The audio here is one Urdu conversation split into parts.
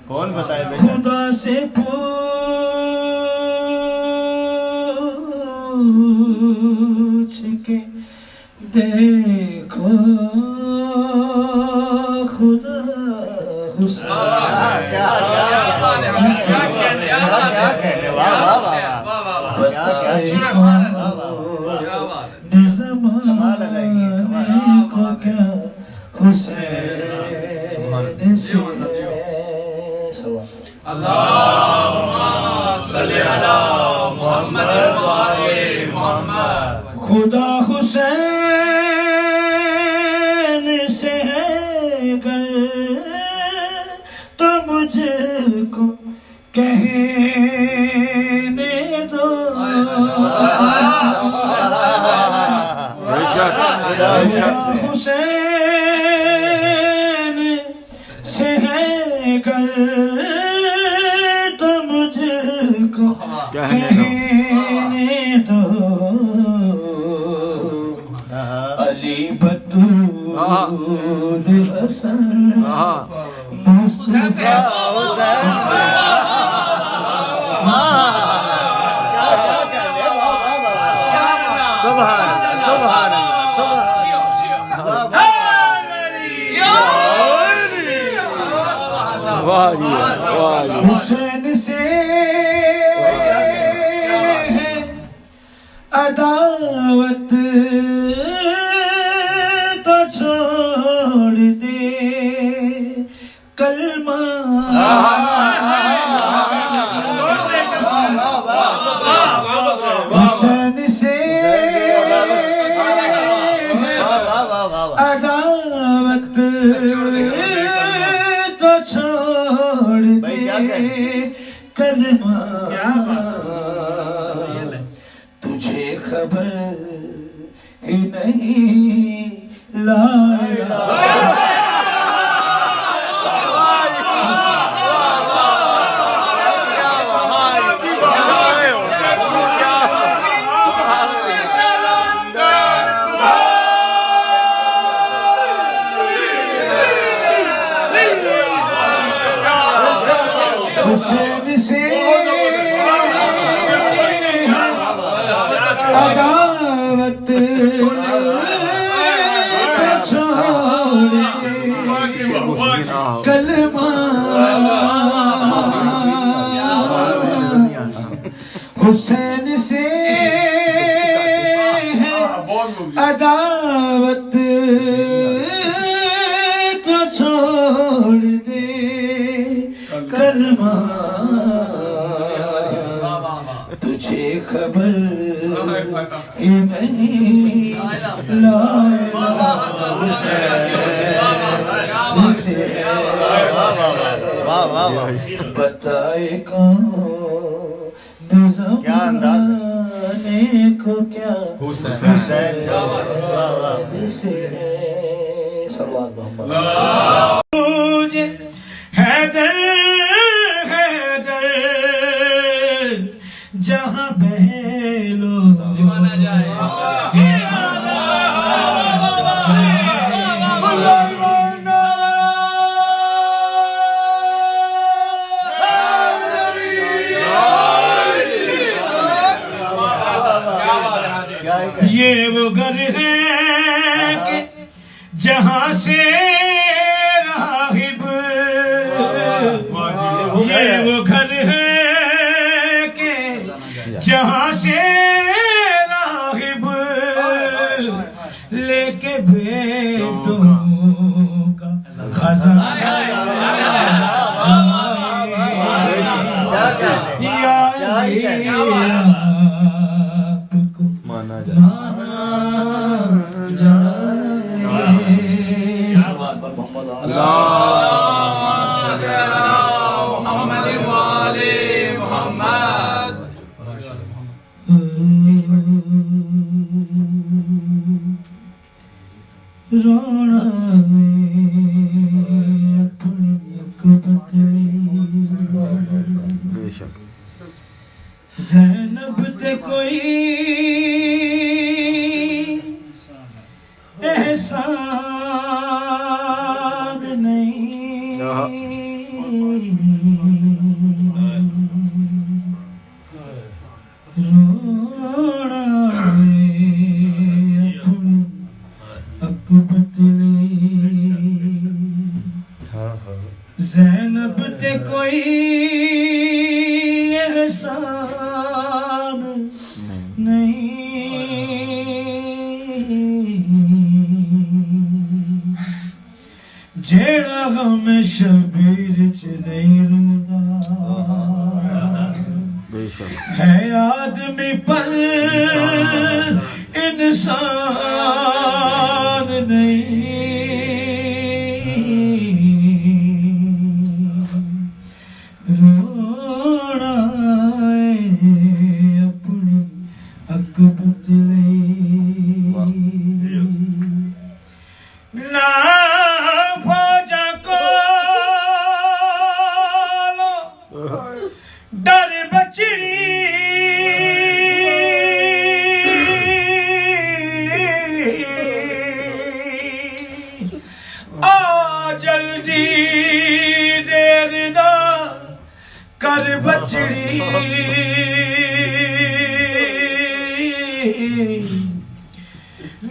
کون بتائے خدا سے پوچھ کے دیکھو خدا حسین کو کیا حسین سے اللہم صلی علی محمد وآل محمد خدا حسین سے ہے گر تو مجھ کو کہنے دو خدا حسین سے ہے گر تو مجھ کو کہنے دو علی بطول حسن مصطفیٰ حسین سے ہے عداوت تو چھوڑ دے کلمہ حسین سے عداوت تو چھوڑ دے کلمہ تجھے خبر ہی نہیں لا حسین سے عداوت چھوڑ دے کلمہ حسین سے ہے عداوت تو چھوڑ دے کلمہ تجھے خبر ہی نہیں لا بتائے کون زمانے کو کیا حسین سے صلوات محمد مجھے حیدر حیدر جہاں بہلو دیوانہ جائے یہ وہ گھر ہے کہ جہاں سے راہب یہ وہ گھر ہے کہ جہاں سے راہب لے کے بیٹوں کا خزانہ مانا جائے اللہم صلی علی محمد وآل محمد زینب تے کوئی احسان نہیں رونا اپنی عقبت زینب تے کوئی احسان نہیں جیڑا غم شبیر چ نہیں روندا ہے آدمی پر انسان نہیں رونا اپنی عقبت نا فوجا کو ڈر بچڑی آ جلدی دیر دا کر بچڑی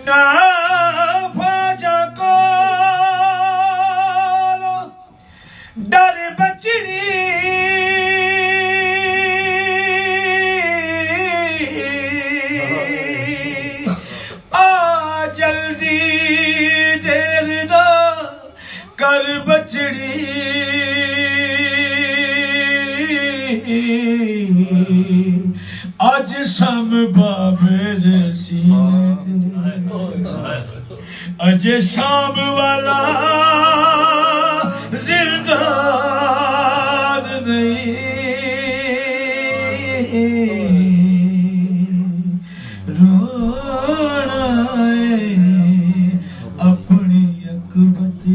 نا فوجا کو ڈر بچڑی آ جلدی دیر دا کر بچڑی آج سم بابر سینے اج شام والا زندان نہیں رونا اپنی عقبت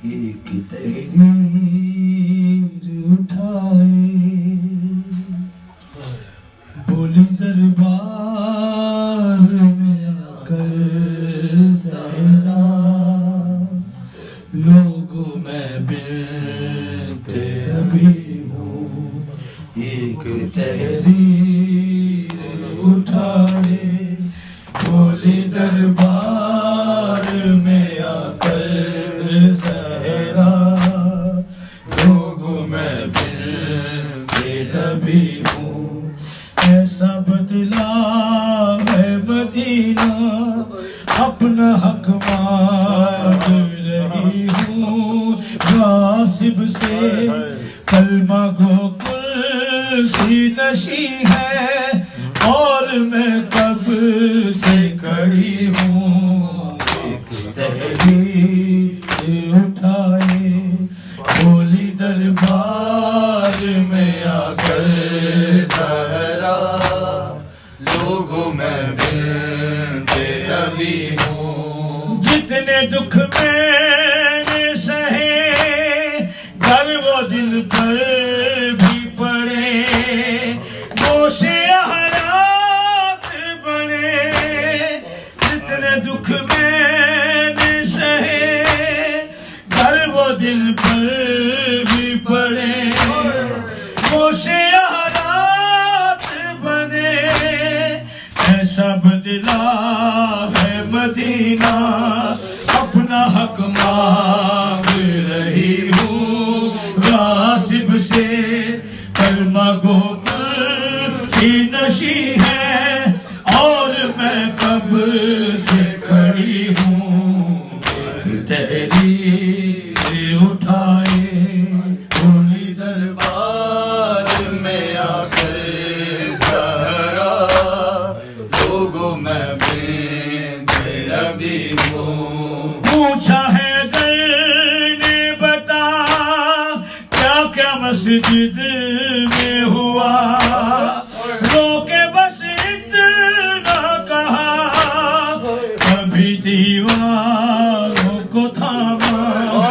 ایک تحریر اٹھائے بولی دربار میں آ کر زہرا لوگوں میں بنت نبی ہوں ایک تحریر اٹھائے بولی دربار میں آ کر زہرا لوگوں میں بنت نبی ہوں ایسا بدلا ہے مدینہ اپنا حق مانگ رہی ہوں غاصب سے کلمہ گو کرسی نشی ہے اور میں کب سے کھڑی ہوں ایک تحریر اٹھائے بولی دربار میں آ کر زہرا لوگوں میں بنت نبی ہوں جتنے دکھ میں نے سہے گھر وہ دل پر بھی پڑے گوش حیات بنے جتنے دکھ میں نے سہے گھر وہ دل پر بھی پڑے گوش حیات بنے ایسا بدلا ہے مدینہ اپنا حق مانگ رہی ہوں غاصب سے کلمہ گو کرسی نشی ہے اور میں کب سے کھڑی ہوں ایک تحریر اٹھائے بولی دربار میں آ کر زہرا لوگوں میں بنت نبی ہوں پوچھا ہے در نے بتا کیا کیا مسجد میں ہوا رو کے بس اتنا کہا دیواروں کو تھاما